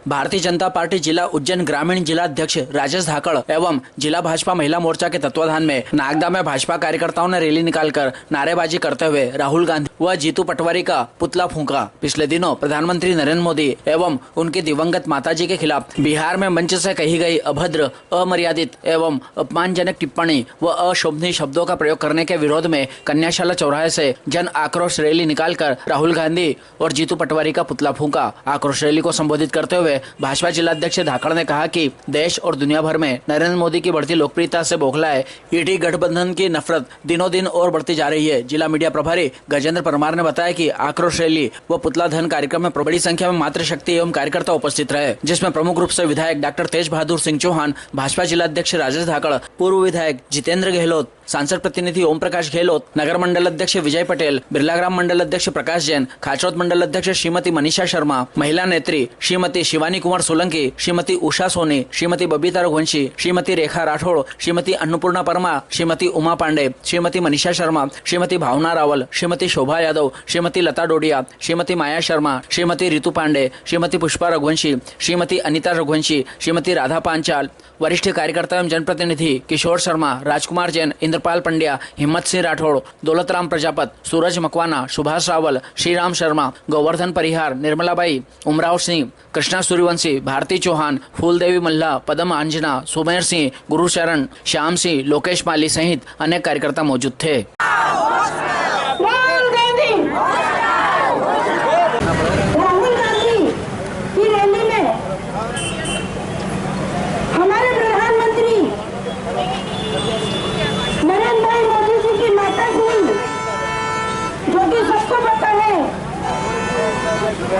Bharatiya Janata party जिला उज्जैन ग्रामीण जिला अध्यक्ष राजेश धाकड़ एवं जिला भाजपा महिला मोर्चा के तत्वाधान में नागदा में भाजपा कार्यकर्ताओं ने रैली निकालकर नारेबाजी करते हुए राहुल गांधी व जीतू पटवारी का पुतला फूंका। पिछले दिनों प्रधानमंत्री नरेंद्र मोदी एवं उनकी दिवंगत माताजी के खिलाफ बिहार में मंच से कही गई अभद्र, अमर्यादित एवं अपमानजनक टिप्पणी व अशोभनीय शब्दों का प्रयोग करने के विरोध में कन्याशाला चौराहे से जन आक्रोश रैली निकालकर राहुल गांधी और जीतू पटवारी का पुतला फूंका। आक्रोश रैली को संबोधित करते हुए भाजपा जिलाध्यक्ष धाकड़ ने कहा कि देश और दुनिया भर में नरेंद्र मोदी की बढ़ती लोकप्रियता से बौखलाए ईडी गठबंधन की नफरत दिनों दिन और बढ़ती जा रही है। जिला मीडिया प्रभारी गजेंद्र परमार ने बताया कि आक्रोश रैली व पुतला दहन कार्यक्रम में बड़ी संख्या में मातृशक्ति एवं कार्यकर्ता उपस्थित रहे, जिसमें प्रमुख रूप से विधायक डॉक्टर तेज बहादुर सिंह चौहान, भाजपा जिलाध्यक्ष राजेश धाकड़, पूर्व विधायक जितेंद्र गहलोत, सांसद प्रतिनिधि ओम प्रकाश गहलोत, नगर मंडल अध्यक्ष विजय पटेल, बिरला ग्राम मंडल अध्यक्ष प्रकाश जैन, खाचौत मंडल अध्यक्ष श्रीमती मनीषा शर्मा, महिला नेत्री श्रीमती शिवानी कुमार सोलंकी, श्रीमती उषा सोनी, श्रीमती बबीता रघुवंशी, श्रीमती रेखा राठौड़, श्रीमती अन्नपूर्णा परमा, श्रीमती उमा पांडे, श्रीमती मनीषा शर्मा, श्रीमती भावना रावल, श्रीमती शोभा यादव, श्रीमती लता डोडिया, श्रीमती माया शर्मा, श्रीमती रितु पांडे, श्रीमती पुष्पा रघुवंशी, श्रीमती अनिता रघुवंशी, श्रीमती राधा पांचाल, वरिष्ठ कार्यकर्ता एवं जनप्रतिनिधि किशोर शर्मा, राजकुमार जैन, इंद्रपाल पंड्या, हिम्मत सिंह राठौड़, दौलतराम प्रजापत, सूरज मकवाना, सुभाष रावल, श्रीराम शर्मा, गोवर्धन परिहार, निर्मलाबाई, उमराव सिंह, कृष्णा सूर्यवंशी, भारती चौहान, फूलदेवी मल्ला, पदम अंजना, सुमेर सिंह, गुरुशरण, श्याम सिंह, लोकेश माली सहित अनेक कार्यकर्ता मौजूद थे। राहुल गांधी की रैली में हमारे प्रधानमंत्री नरेंद्र भाई मोदी जी की माता जी, जो कि सबको पता है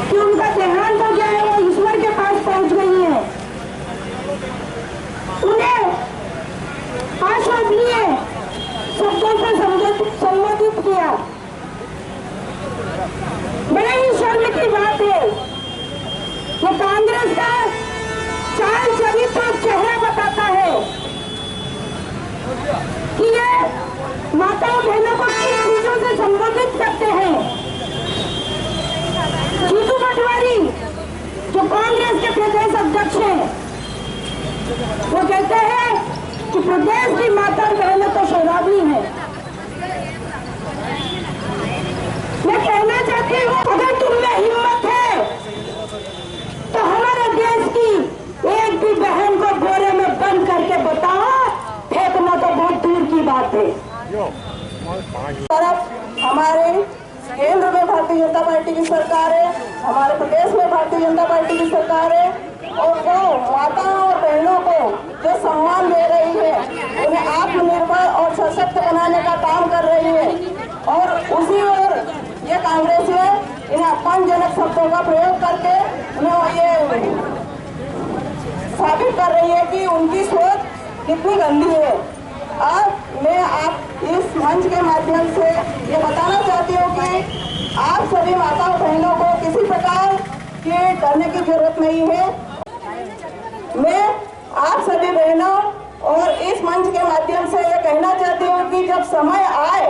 कि उनका देहांत हो गया है, वो ईश्वर के पास पहुंच गई है, उन्हें अशोभनीय शब्दों से संबोधित किया। बड़े ही शर्म की बात है कि कांग्रेस का चाल चरित्र चेहरा बताता है कि ये माताओं बहनों को किन चीजों से संबोधित करते हैं। जीतू पटवारी जो कांग्रेस के प्रदेश अध्यक्ष हैं, वो कहते हैं कि प्रदेश की माता बहनों तो शराबी है। मैं कहना चाहती हूँ, अगर तुम में हिम्मत है तो हमारे देश की एक भी बहन को बोरे में बंद करके बताओ, फेंकना तो बहुत दूर की बात है। तरफ हमारे केंद्र में भारतीय जनता पार्टी की सरकार है, हमारे प्रदेश में भारतीय जनता पार्टी की सरकार है, और वो माताओं और बहनों को जो सम्मान दे रही है, उन्हें आत्मनिर्भर और सशक्त बनाने का काम कर रही है, और उसी ओर ये कांग्रेस है इन्हें अपमानजनक शब्दों का प्रयोग करके उन्हें ये साबित कर रही है कि उनकी सोच कितनी गंदी है। अब मैं आप इस मंच के माध्यम से ये बताना चाहती हूँ कि आप सभी माताओं बहनों को किसी प्रकार के डरने की जरूरत नहीं है। मैं आप सभी बहनों और इस मंच के माध्यम से ये कहना चाहती हूँ कि जब समय आए,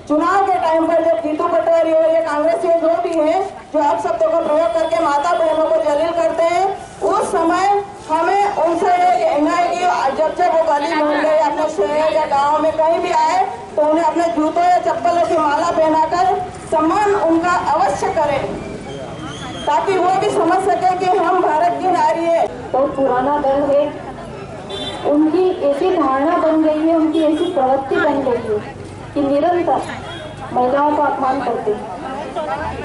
चुनाव के टाइम पर जब जीतू पटवारी और ये कांग्रेसी जो भी हैं, जो आप शब्दों का प्रयोग करके माता बहनों को जलील करते हैं, उस समय हमें उनसे ये कहना है कि जब वो गली मोहल्ले या अपने शहर या गांव में कहीं भी आए तो उन्हें अपने जूतों या चप्पलों की माला पहनाकर सम्मान उनका अवश्य करें, ताकि वो भी समझ सके कि हम भारत की नारी है। बहुत पुराना दल है, उनकी ऐसी धारणा बन गई है, उनकी ऐसी प्रवृत्ति बन गई है कि निरंतर महिलाओं का अपमान करते हैं।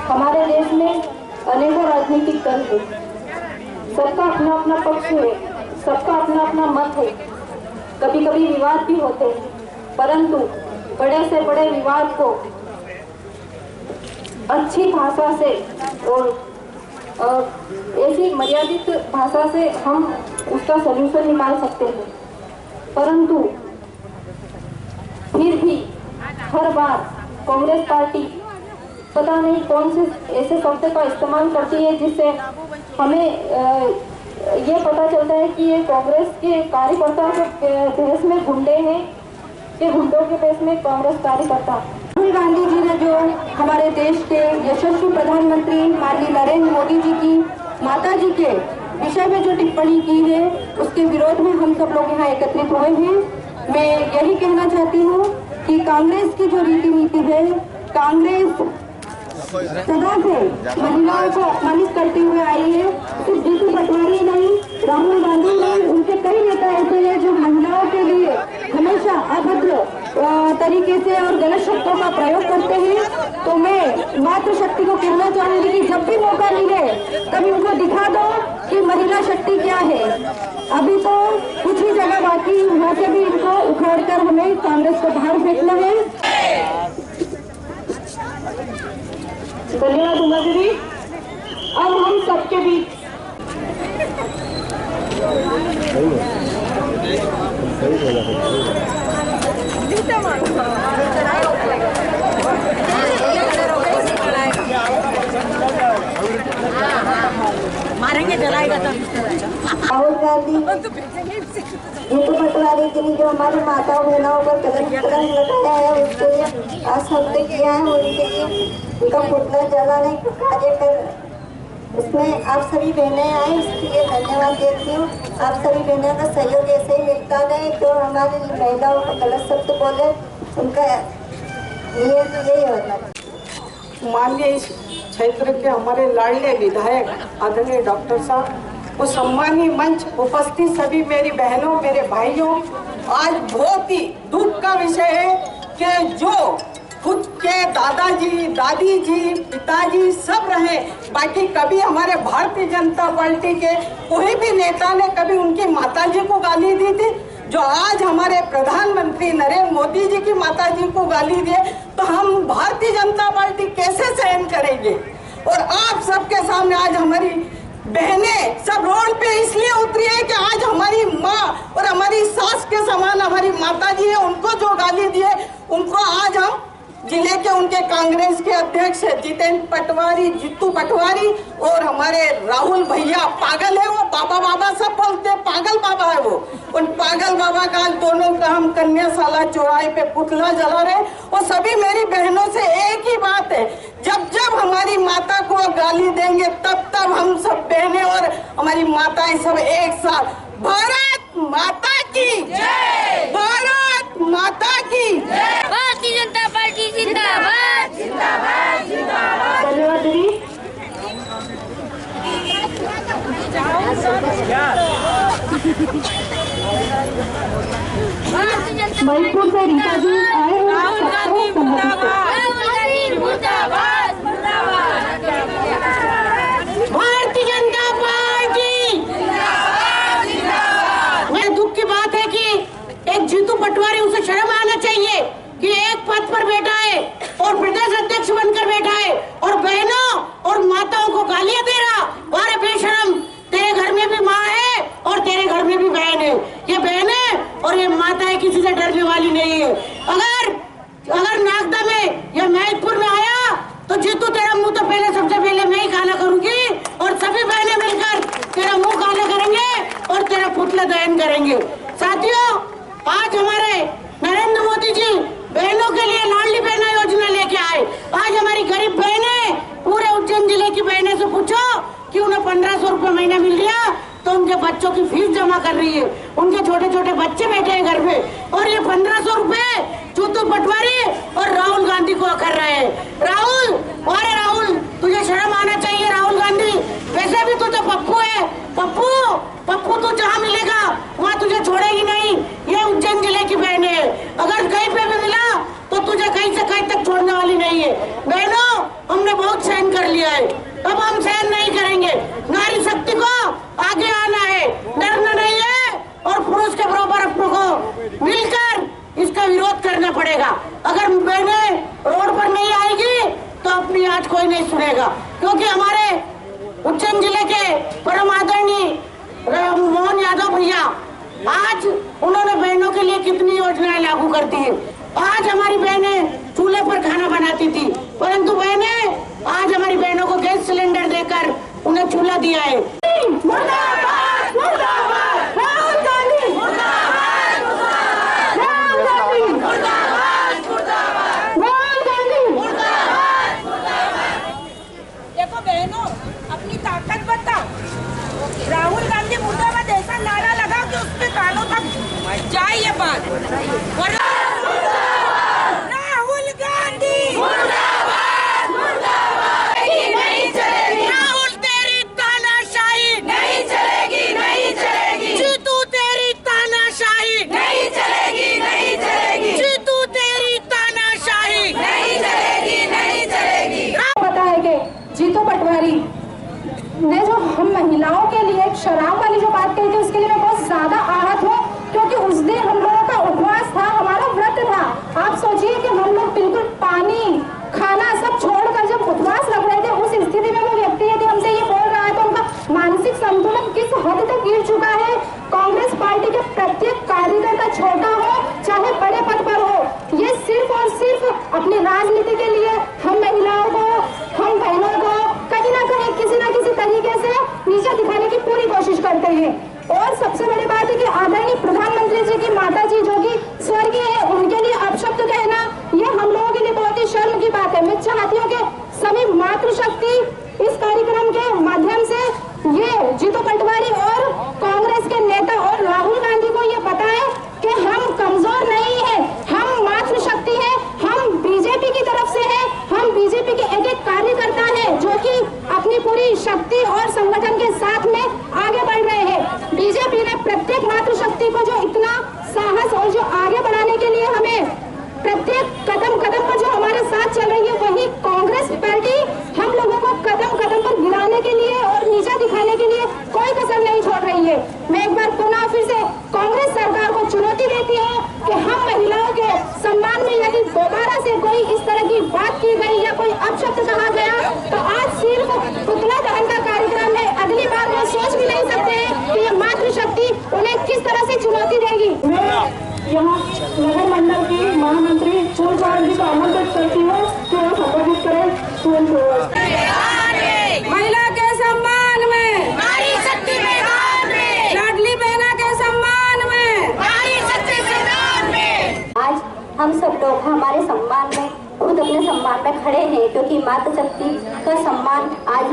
हमारे देश में अनेकों राजनीतिक दल है, सबका अपना अपना पक्ष है, सबका अपना अपना मत है, कभी कभी विवाद भी होते हैं, परंतु बड़े से बड़े विवाद को अच्छी भाषा से और ऐसी मर्यादित भाषा से हम उसका सलूशन निकाल सकते हैं। परंतु फिर भी हर बार कांग्रेस पार्टी पता नहीं कौन से ऐसे शब्द का इस्तेमाल करती है जिससे हमें ये पता चलता है कि ये कांग्रेस के कार्यकर्ता के देश में गुंडे हैं, कि गुंडों के देश में कांग्रेस कार्यकर्ता। राहुल गांधी जी ने जो हमारे देश के यशस्वी प्रधानमंत्री माननीय नरेंद्र मोदी जी की माता जी के विषय में जो टिप्पणी की है उसके विरोध में हम सब लोग यहाँ एकत्रित हुए हैं। मैं यही कहना चाहती हूँ कि कांग्रेस की जो रीति नीति है, कांग्रेस सदा से महिलाओं को अपमानित करते हुए आई है। सिर्फ जीतू पटवारी नहीं, राहुल गांधी नहीं, उनके कई नेता ऐसे हैं जो महिलाओं के लिए हमेशा अभद्र तरीके से और गलत शब्दों का प्रयोग करते हैं। तो मैं मातृशक्ति को कहना चाहूंगी कि जब भी मौका मिले तभी उनको दिखा दो कि महिला शक्ति क्या है। अभी तो कुछ ही जगह बाकी, वहाँ से भी इनको उखाड़कर हमें कांग्रेस को बाहर फेंकना है। धन्यवाद उमा दीदी। अब हम सबके बीच मारेंगे, जलाएगा तो राहुल गांधी जीतू पटवारी के लिए जो हमारी माताओं बहनों पर कलंक लगाया है, उसके लिए आज हमने किया है, उनके लिए उनका पुतला जलाने का कार्य कर, उसमें आप सभी बहनें आए, इसके लिए धन्यवाद देती हूँ। आप सभी बहनों का सहयोग ऐसे ही मिलता रहे, जो हमारी महिलाओं को गलत शब्द बोले उनका ये यही होता है। माननीय इस क्षेत्र के हमारे लाडले विधायक आदरणीय डॉक्टर साहब, वो सम्मानीय मंच उपस्थित सभी मेरी बहनों, मेरे भाइयों, आज बहुत ही दुख का विषय है कि जो खुद के दादाजी, दादी जी, पिताजी सब रहे, बाकी कभी हमारे भारतीय जनता पार्टी के कोई भी नेता ने कभी उनकी माताजी को गाली दी थी। जो आज हमारे प्रधानमंत्री नरेंद्र मोदी जी की माताजी को गाली दिए, तो हम भारतीय जनता पार्टी कैसे सहन करेंगे। और आप सबके सामने आज हमारी बहनें सब रोड पे इसलिए उतरी है कि आज हमारी माँ और हमारी सास के समान हमारी माताजी है, उनको जो गाली दिए उनको आज हम जिले के उनके कांग्रेस के अध्यक्ष जितेंद्र पटवारी, जीतू पटवारी और हमारे राहुल भैया, पागल है वो, बाबा बाबा सब बोलते हैं, पागल बाबा है वो। उन पागल बाबा का दोनों का हम कन्याशाला चौराहे पे पुतला जला रहे। और सभी मेरी बहनों से एक ही बात है, जब जब हमारी माता को गाली देंगे तब तब हम सब बहनें और हमारी माताएं सब एक साथ भारत माता की जय, भारत माता की जय, भारतीय जनता पार्टी जिंदाबाद, जिंदाबाद, जिंदाबाद। धन्यवाद दीदी। मणिपुर से रीता जी आए हैं। राहुल गांधी मुर्दाबाद, राहुल गांधी मुर्दाबाद, मुर्दाबाद। भारतीय जनता पार्टी जिंदाबाद, जिंदाबाद। मेरे दुख की बात है कि एक जीतू पटवारी, उसे शर्म आना चाहिए कि एक पद पर बैठा है और प्रदेश अध्यक्ष बनकर बैठा है और बहनों और माताओं को गालियां दे रहा। अरे बेशरम, तेरे घर में भी माँ है और तेरे घर में भी बहन है। ये बहनें और ये माताएं किसी से डरने वाली नहीं है। अगर नागदा में या महतपुर में आया तो जीतू तेरा मुंह तो पहले, सबसे पहले मैं ही काला करूंगी और सभी बहनें मिलकर तेरा मुंह काला करेंगे और तेरा पुतला दहन करेंगे। साथियों, आज हमारे नरेंद्र मोदी जी बहनों के लिए लाडली बहना योजना लेके आए। आज हमारी गरीब बहनें, पूरे उज्जैन जिले की बहनें से पूछो कि उन्हें 1500 रुपए महीना मिल गया तो उनके बच्चों की फीस जमा कर रही है। उनके छोटे छोटे बच्चे बैठे हैं घर में और ये 1500 रुपए जीतू पटवारी और राहुल गांधी को कर रहे हैं। राहुल, अरे राहुल, तुझे शर्म आना चाहिए। राहुल गांधी, वैसे भी तुझे पप्पू है, पप्पू तू जहाँ मिलेगा वहाँ तुझे छोड़ेगी नहीं। ये उज्जैन जिले की बहन है, अगर कहीं पे भी मिला तो तुझे कहीं से कहीं तक छोड़ने वाली नहीं है। बहनों, हमने बहुत सहन कर लिया है, अब हम सहन नहीं करेंगे। नारी शक्ति को आगे आना है, डरना नहीं है और पुरुष के बराबर अपनों को मिलकर इसका विरोध करना पड़ेगा। अगर बहनें रोड पर नहीं आएगी तो अपनी आज कोई नहीं सुनेगा, क्योंकि हमारे उज्जैन जिले के परम आदरणीय मोहन यादव भैया, आज उन्होंने बहनों के लिए कितनी योजनाएं लागू कर दी है। आज हमारी बहनें चूल्हे पर खाना बनाती थी, परंतु बहनें आज हमारी बहनों को गैस सिलेंडर देकर उन्हें चूल्हा दिया है। मुर्दाबाद, मुर्दाबाद, राहुल गांधी मुर्दाबाद, राहुल गांधी मुर्दाबाद, राहुल गांधी मुर्दाबाद। देखो बहनों, अपनी ताकत बताओ। राहुल ने जो हम महिलाओं के लिए एक शराब वाली जो बात कही थी उसके लिए मैं बहुत ज्यादा आहत हूँ, क्योंकि उस दिन हम लोगों का उपवास था, हमारा व्रत था। आप सोचिए कि हम लोग बिल्कुल पानी खाना सब छोड़कर जब उपवास रख रहे थे, उस स्थिति में वो व्यक्ति यदि हमसे ये बोल रहा है तो उनका मानसिक संतुलन किस हद तक गिर चुका है। कांग्रेस पार्टी के प्रत्येक कार्यकर्ता छोटा हो चाहे बड़े पद पर हो, ये सिर्फ और सिर्फ अपनी राजनीति के लिए हम महिलाओं को, हम बहनों को कहीं ना कहीं किसी न किसी तरीके से नीचे दिखाने की पूरी कोशिश करते हैं। और सबसे बड़ी बात है कि आदरणीय प्रधानमंत्री जी की माता जी जो कि स्वर्गीय है, उनके लिए अपशब्द कहना ये हम लोगों के लिए बहुत ही शर्म की बात है। मैं चाहती हूँ कि सभी मातृशक्ति इस कार्यक्रम के माध्यम से ये जीतू पटवारी और कांग्रेस के नेता और राहुल गांधी को ये बताएं कि हम कमजोर नहीं है, हम मातृशक्ति है, हम बीजेपी की तरफ से है, हम बीजेपी के एक कार्यकर्ता है जो कि अपनी पूरी शक्ति और संगठन के साथ में आगे बढ़ रहे हैं। बीजेपी ने प्रत्येक मातृशक्ति को जो इतना साहस और जो आगे बढ़ाने के लिए हमें प्रत्येक कदम कदम पर जो हमारे साथ चल रही है, वही कांग्रेस पार्टी हम लोगों को कदम कदम पर गिराने के लिए और नीचा दिखाने के लिए कोई कसर नहीं छोड़ रही है। मैं एक बार पुनः फिर से कांग्रेस सरकार को चुनौती देती हूँ कि हम महिलाओं के सम्मान में यदि दोबारा से कोई इस तरह की बात की गई या कोई अपशब्द कहा गया तो आज सिर्फ पुतला दहन का कार्यक्रम है, अगली बार वो सोच भी नहीं सकते हैं कि ये मातृशक्ति उन्हें किस तरह से चुनौती देगी। यहाँ नगर मंडल की महामंत्री फूल चौहान जी को आमंत्रित करती हूँ कि वो संबोधित करें फूल को। महिला के सम्मान में, नारी शक्ति मैदान में, लाडली बहना के सम्मान में, नारी शक्ति मैदान में। आज हम सब लोग हमारे सम्मान में खुद अपने सम्मान में खड़े हैं, क्योंकि मातृशक्ति का सम्मान आज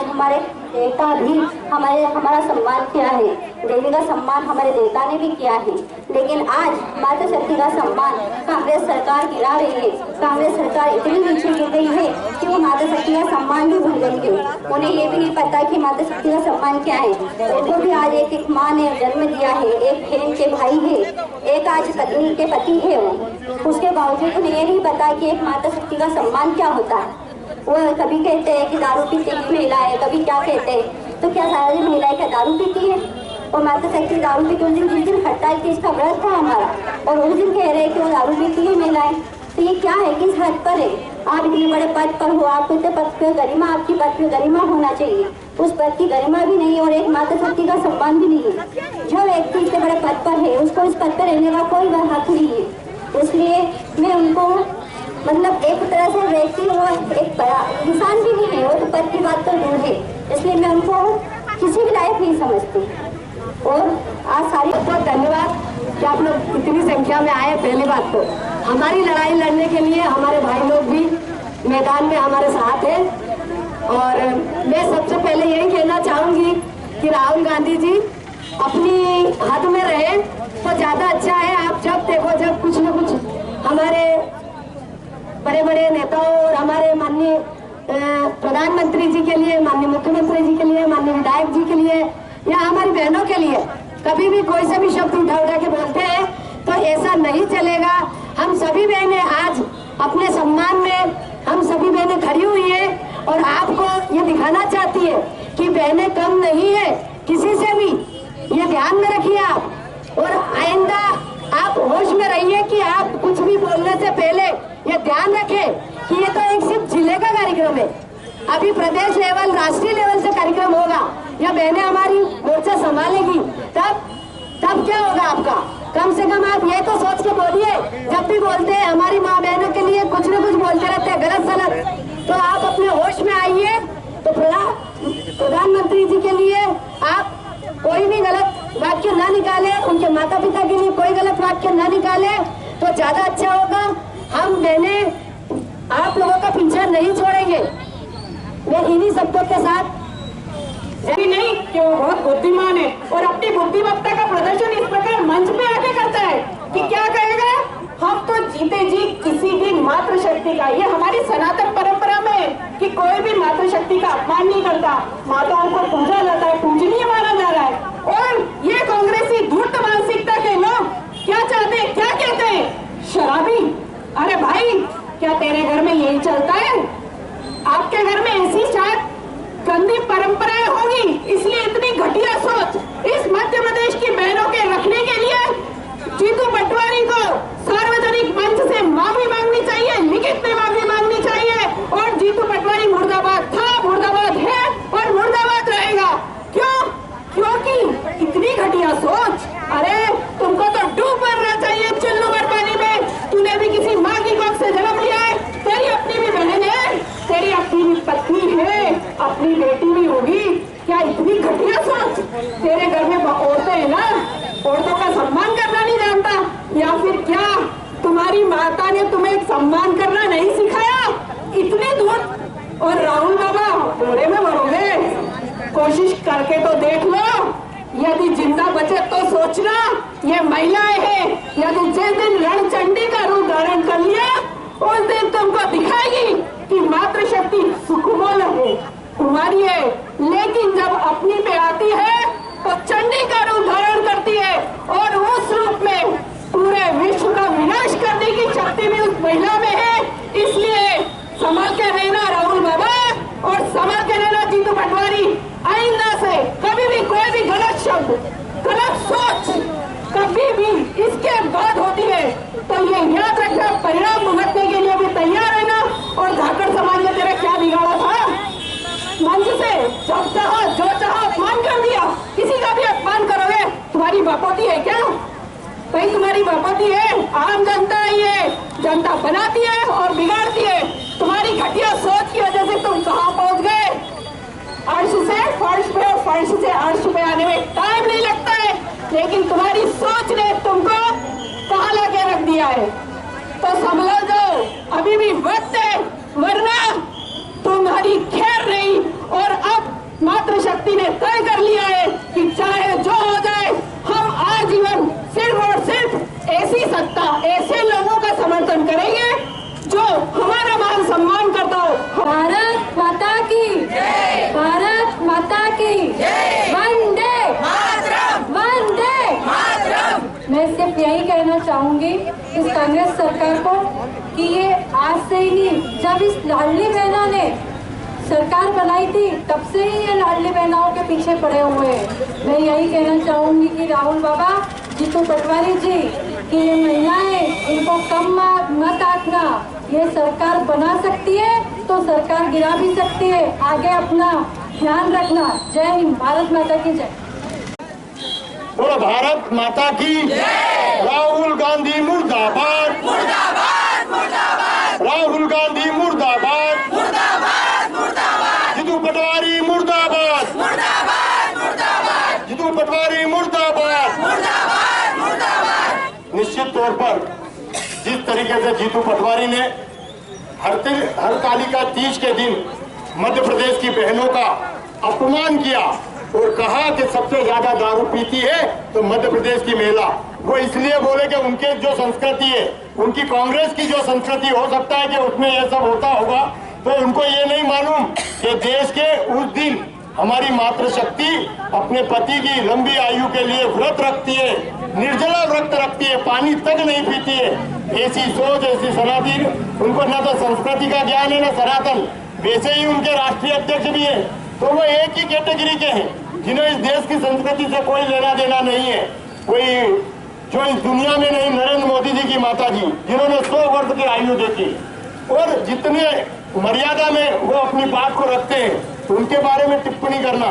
हमारे देवता भी हमारा सम्मान किया है, देवी का सम्मान हमारे देवता ने भी किया है। लेकिन आज मातृशक्ति का सम्मान कांग्रेस सरकार गिरा रही है। कांग्रेस सरकार इतनी नीचे गिर गई है कि वो मातृशक्ति का सम्मान भी भूल गई है। उन्हें ये भी नहीं पता कि मातृशक्ति का सम्मान क्या है। उनको भी आज एक माँ ने जन्म दिया है, एक बहन के भाई है, एक आज पत्नी के पति है। उसके बावजूद उन्हें ये नहीं पता कि एक मातृशक्ति का सम्मान क्या होता है। वो कभी कहते हैं कि दारू पीती की महिला है, कभी क्या कहते हैं। तो क्या सारा दिन महिलाएं क्या दारू पीती है? और मातृशक्ति दारू पीती, उस दिन हड़ताल की इसका व्रत था हमारा, और उस दिन कह रहे हैं कि वो दारू पीती है महिलाएं। तो ये क्या है, किस हद पर है? आप इतने बड़े पद पर हो, आपको इतने पद पे गरिमा, आपकी पद पे गरिमा होना चाहिए। उस पद की गरिमा भी नहीं है और एक मातृशक्ति का सम्मान भी नहीं है। जो व्यक्ति इतने बड़े पद पर है उसको इस पद पर रहने का कोई हक नहीं है। इसलिए मैं उनको मतलब एक तरह से व्यक्ति वो एक इंसान भी नहीं है, वो तो पद की बात तो दूर है। इसलिए मैं उनको किसी भी लायक नहीं समझती। और आज सारी बहुत धन्यवाद कि आप लोग इतनी संख्या में आए। पहली बात तो हमारी लड़ाई लड़ने के लिए हमारे भाई लोग भी मैदान में हमारे साथ हैं। और मैं सबसे पहले यही कहना चाहूँगी कि राहुल गांधी जी अपनी हद में रहे तो ज़्यादा अच्छा है। आप जब देखो, जब कुछ न कुछ हमारे बड़े बड़े नेताओं और हमारे माननीय प्रधानमंत्री जी के लिए, माननीय मुख्यमंत्री जी के लिए, माननीय विधायक जी के लिए या हमारी बहनों के लिए कभी भी कोई से भी शब्द उठा के बोलते हैं तो ऐसा नहीं चलेगा। हम सभी बहनें आज अपने सम्मान में हम सभी बहनें खड़ी हुई हैं और आपको ये दिखाना चाहती है कि बहनें कम नहीं है किसी से भी, ये ध्यान में रखिए आप। और आइंदा आप होश में रहिए कि आप कुछ भी बोलने से पहले ये ध्यान रखें कि ये तो एक सिर्फ जिले का कार्यक्रम है, अभी प्रदेश लेवल, राष्ट्रीय लेवल से कार्यक्रम होगा। या बहनें हमारी मोर्चा संभालेगी, तब क्या होगा आपका? कम से कम आप ये तो सोच के बोलिए। जब भी बोलते हैं हमारी माँ बहनों के लिए कुछ न कुछ बोलते रहते हैं गलत सलत, तो आप अपने होश में आइए। तो प्रधानमंत्री जी के लिए आप कोई भी गलत वाक्य ना निकाले, उनके माता पिता के लिए कोई गलत वाक्य ना निकाले तो ज्यादा अच्छा होगा। हम बहनें आप लोगों का पीछा नहीं छोड़ेंगे। मैं इन्हीं शब्दों के साथ नहीं कि वो बहुत बुद्धिमान है और अपनी बुद्धिमत्ता का प्रदर्शन इस प्रकार मंच पे आके करता है कि क्या कहेगा, हम तो जीते जी किसी भी मातृशक्ति का, ये हमारी सनातन परंपरा में है कि कोई भी मातृशक्ति का अपमान नहीं करता, माताओं को पूजा जाता है, पूजनीय माना जा रहा है। और ये कांग्रेसी धूर्त मानसिकता के लोग क्या चाहते हैं, क्या कहते हैं? शराबी। अरे भाई, क्या तेरे घर में यही चलता है? आपके घर में ऐसी शायद गंदी परंपरा होगी? क्या इतनी घटिया सोच? तेरे घर में औरतें हैं ना, औरतों का सम्मान करना नहीं जानता, या फिर क्या तुम्हारी माता ने तुम्हें सम्मान करना नहीं सिखाया? इतनी दूर। और राहुल बाबा, बुरे में मरोगे, कोशिश करके तो देख लो, यदि जिंदा बचे तो सोचना ये महिलाएं हैं, यदि जिस दिन रणचंडी का रूप धारण कर लिया उस दिन तुमको दिखाएगी कि मातृशक्ति सुखमोल है, तुम्हारी है, लेकिन जब अपनी पे आती है तो चंडी का रूप धारण करती है और उस रूप में पूरे विश्व का विनाश करने की शक्ति भी उस महिला में है। इसलिए संभाल के रहना राहुल बाबा, और संभाल के रहना जीतू पटवारी। आइंदा से कभी भी कोई भी गलत शब्द, गलत सोच कभी भी इसके बाद होती है तो ये याद रखना, परिणाम भुगतने के लिए भी तैयार है ना। और धाकड़ समाज ने तेरा क्या बिगाड़ा था? मंच से जब चाहा जो चाहा अपमान कर दिया, किसी का भी अपमान करोगे, तुम्हारी बापोती है क्या? भाई तुम्हारी बापोती है, आम जनता ही है, जनता बनाती है और बिगाड़ती है। तुम्हारी घटिया सोच की वजह से तुम कहाँ पहुंच गए? अर्श से फर्श पे और फर्श से अर्श पे आने में टाइम नहीं लगता है, लेकिन तुम्हारी सोच ने तुमको कहाँ लाके रख दिया है। तो संभलो जाओ, अभी भी वक्त है, वरना तुम्हारी खैर नहीं। और अब मातृशक्ति ने तय कर लिया है कि चाहे जो हो जाए, हम आजीवन सिर्फ और सिर्फ ऐसी सत्ता, ऐसे लोगों का समर्थन करेंगे जो हमारा मान सम्मान करता हो। भारत माता की जय, भारत माता की जय, वंदे मातरम, वंदे मातरम। मैं सिर्फ यही कहना चाहूंगी इस कांग्रेस सरकार को कि ये आज से ही नहीं, जब इस लाडली बहना ने सरकार बनाई थी तब से ही ये लाडली बहनाओं के पीछे पड़े हुए हैं। मैं यही कहना चाहूंगी कि राहुल बाबा, जीतू पटवारी जी, कि ये महिलाएं, इनको कम मत आंकना। ये सरकार बना सकती है तो सरकार गिरा भी सकती है, आगे अपना ध्यान रखना। जय हिंद, भारत माता की जय। बोलो भारत माता की जय। राहुल गांधी मुर्दाबाद, मुर्दाबाद मुर्दाबाद, राहुल गांधी मुर्दाबाद, मुर्दाबाद मुर्दाबाद, जीतू पटवारी मुर्दाबाद, मुर्दाबाद मुर्दाबाद, जीतू पटवारी मुर्दाबाद, मुर्दाबाद मुर्दाबाद। निश्चित तौर पर जिस तरीके से जीतू पटवारी ने हरतालिका तीज के दिन मध्य प्रदेश की बहनों का अपमान किया और कहा कि सबसे ज्यादा दारू पीती है तो मध्य प्रदेश की महिला, वो इसलिए बोले कि उनके जो संस्कृति है, उनकी कांग्रेस की जो संस्कृति, हो सकता है कि उसमें यह सब होता होगा, तो उनको ये नहीं मालूम कि देश के उस दिन हमारी मातृशक्ति अपने पति की लंबी आयु के लिए व्रत रखती है, निर्जला व्रत रखती है, पानी तक नहीं पीती है। ऐसी सोच, ऐसी सनातन, उनको ना तो संस्कृति का ज्ञान है ना सनातन। वैसे ही उनके राष्ट्रीय अध्यक्ष भी है, तो वो एक ही कैटेगरी के हैं जिन्हें इस देश की संस्कृति से कोई लेना देना नहीं है। कोई जो इस दुनिया में नहीं, नरेंद्र मोदी जी की माता जी, जिन्होंने 100 वर्ष की आयु देखी और जितने मर्यादा में वो अपनी बात को रखते हैं, तो उनके बारे में टिप्पणी करना,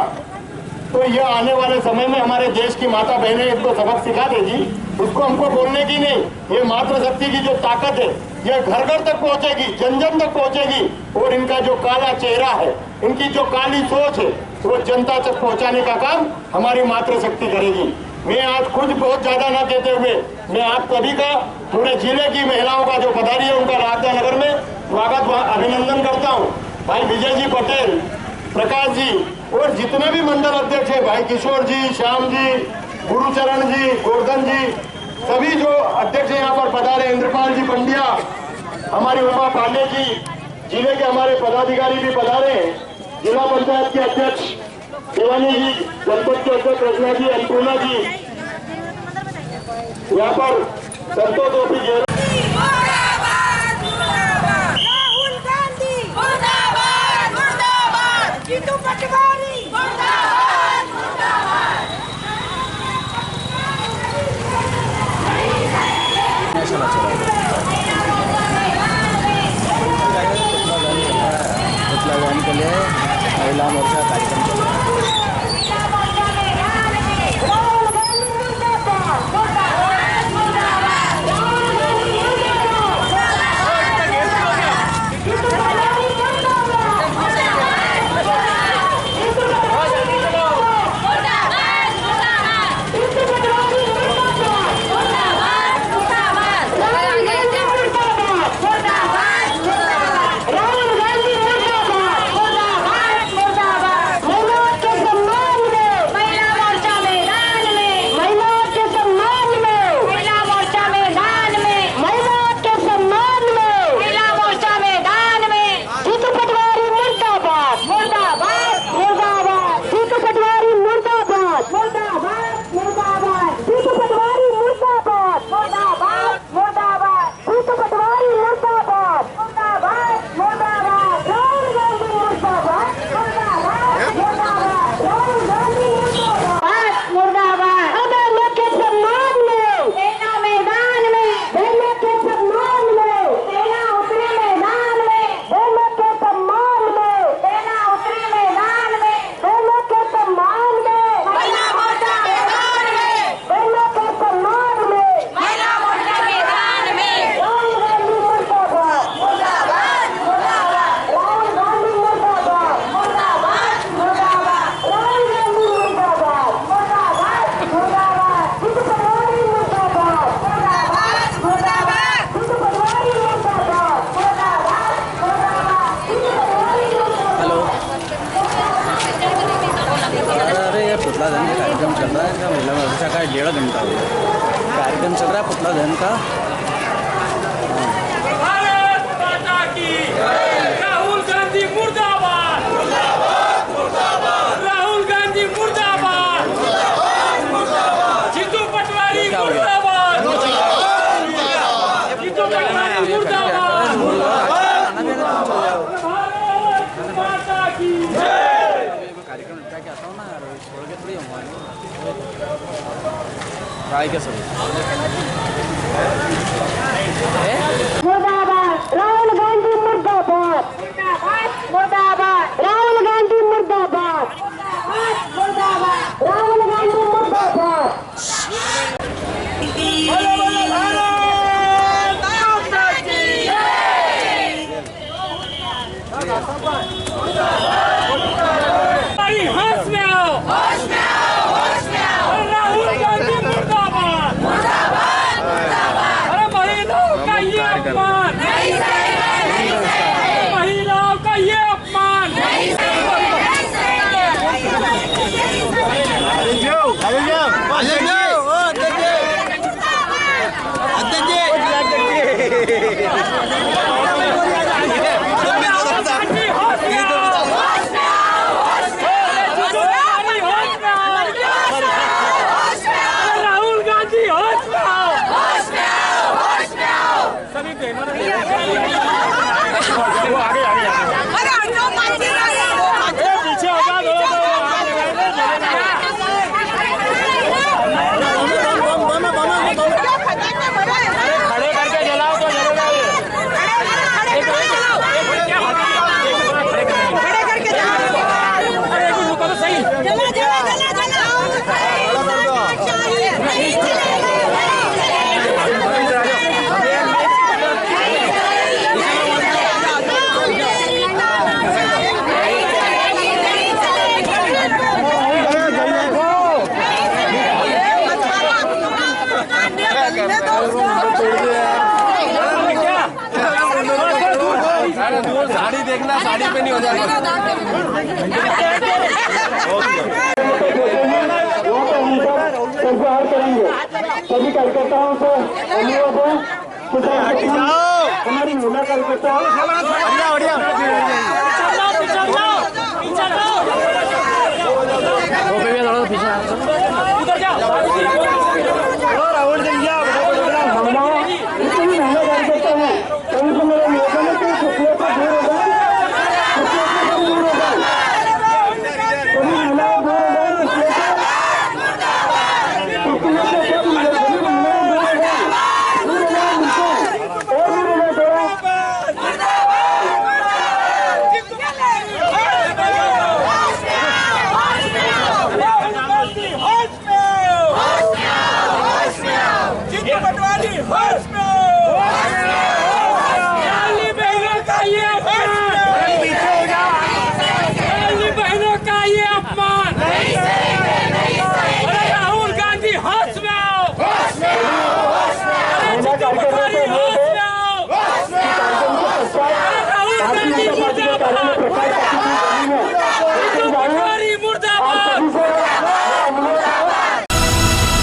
तो यह आने वाले समय में हमारे देश की माता बहनें इसको सबक सिखा देगी। इसको हमको बोलने की नहीं, ये मातृशक्ति की जो ताकत है यह घर घर तक पहुंचेगी, जन जन तक पहुंचेगी, और इनका जो काला चेहरा है, इनकी जो काली सोच है, वो जनता तक पहुंचाने का काम हमारी मातृशक्ति करेगी। मैं आज खुद बहुत ज्यादा न कहते हुए मैं आप सभी का, पूरे जिले की महिलाओं का जो पधारी है उनका राजदा नगर में स्वागत अभिनंदन करता हूँ। भाई विजय जी पटेल, प्रकाश जी और जितने भी मंडल अध्यक्ष है, भाई किशोर जी, श्याम जी, गुरुचरण जी, गोवर्धन जी, सभी जो अध्यक्ष यहाँ पर पधारे, इंद्रपाल जी पंड्या, हमारी उमा पांडे जी, जिले के हमारे पदाधिकारी भी पधारे, जिला पंचायत के अध्यक्ष शिवानी जी, जनपद के अध्यक्ष रचना जी, अन्नपूर्णा जी, यहाँ पर संतोष ओपी जी, राहुल गांधी मुर्दाबाद मुर्दाबाद, जीतू पटवारी मुर्दाबाद मुर्दाबाद। पुतला दहन के लिए महिला मोर्चा कार्यक्रम चल रहा है। पुतला दहन का कार्यक्रम चल रहा है इसका महिला मोर्चा का 1.5 घंटा हो गया कार्यक्रम चल रहा है पुतला दहन का। भारत माता की राहुल गांधी मुर्दाबाद राहुल गांधी मुर्दाबाद जीतू पटवारी मुर्दाबाद जीतू पटवारी मुर्दाबाद भारत माता की कार्यक्रम निपटा के आता हूँ ना यार छोड़ के थोड़ी हमारे ट्राई के सब मुर्दाबाद राहुल गांधी मुर्दाबाद मुर्दाबाद राहुल गांधी मुर्दाबाद मुर्दाबाद राहुल गांधी मुर्दाबाद। होश में आओ राहुल गांधी मुर्दाबाद अरे महिलाओं का ये अपमान महिलाओं का ये अपमान राहुल गांधी होश में आओ सभी बहनों ने पीछे होगा खड़े करके जलाओ तो जलेगा ये खड़े करके जलाओ अरे एक रुको तो सही साड़ी देखना साड़ी पे नहीं हो जाएगा इंतजार करेंगे सभी कार्यकर्ताओं से हमारी महिला कार्यकर्ता पीछे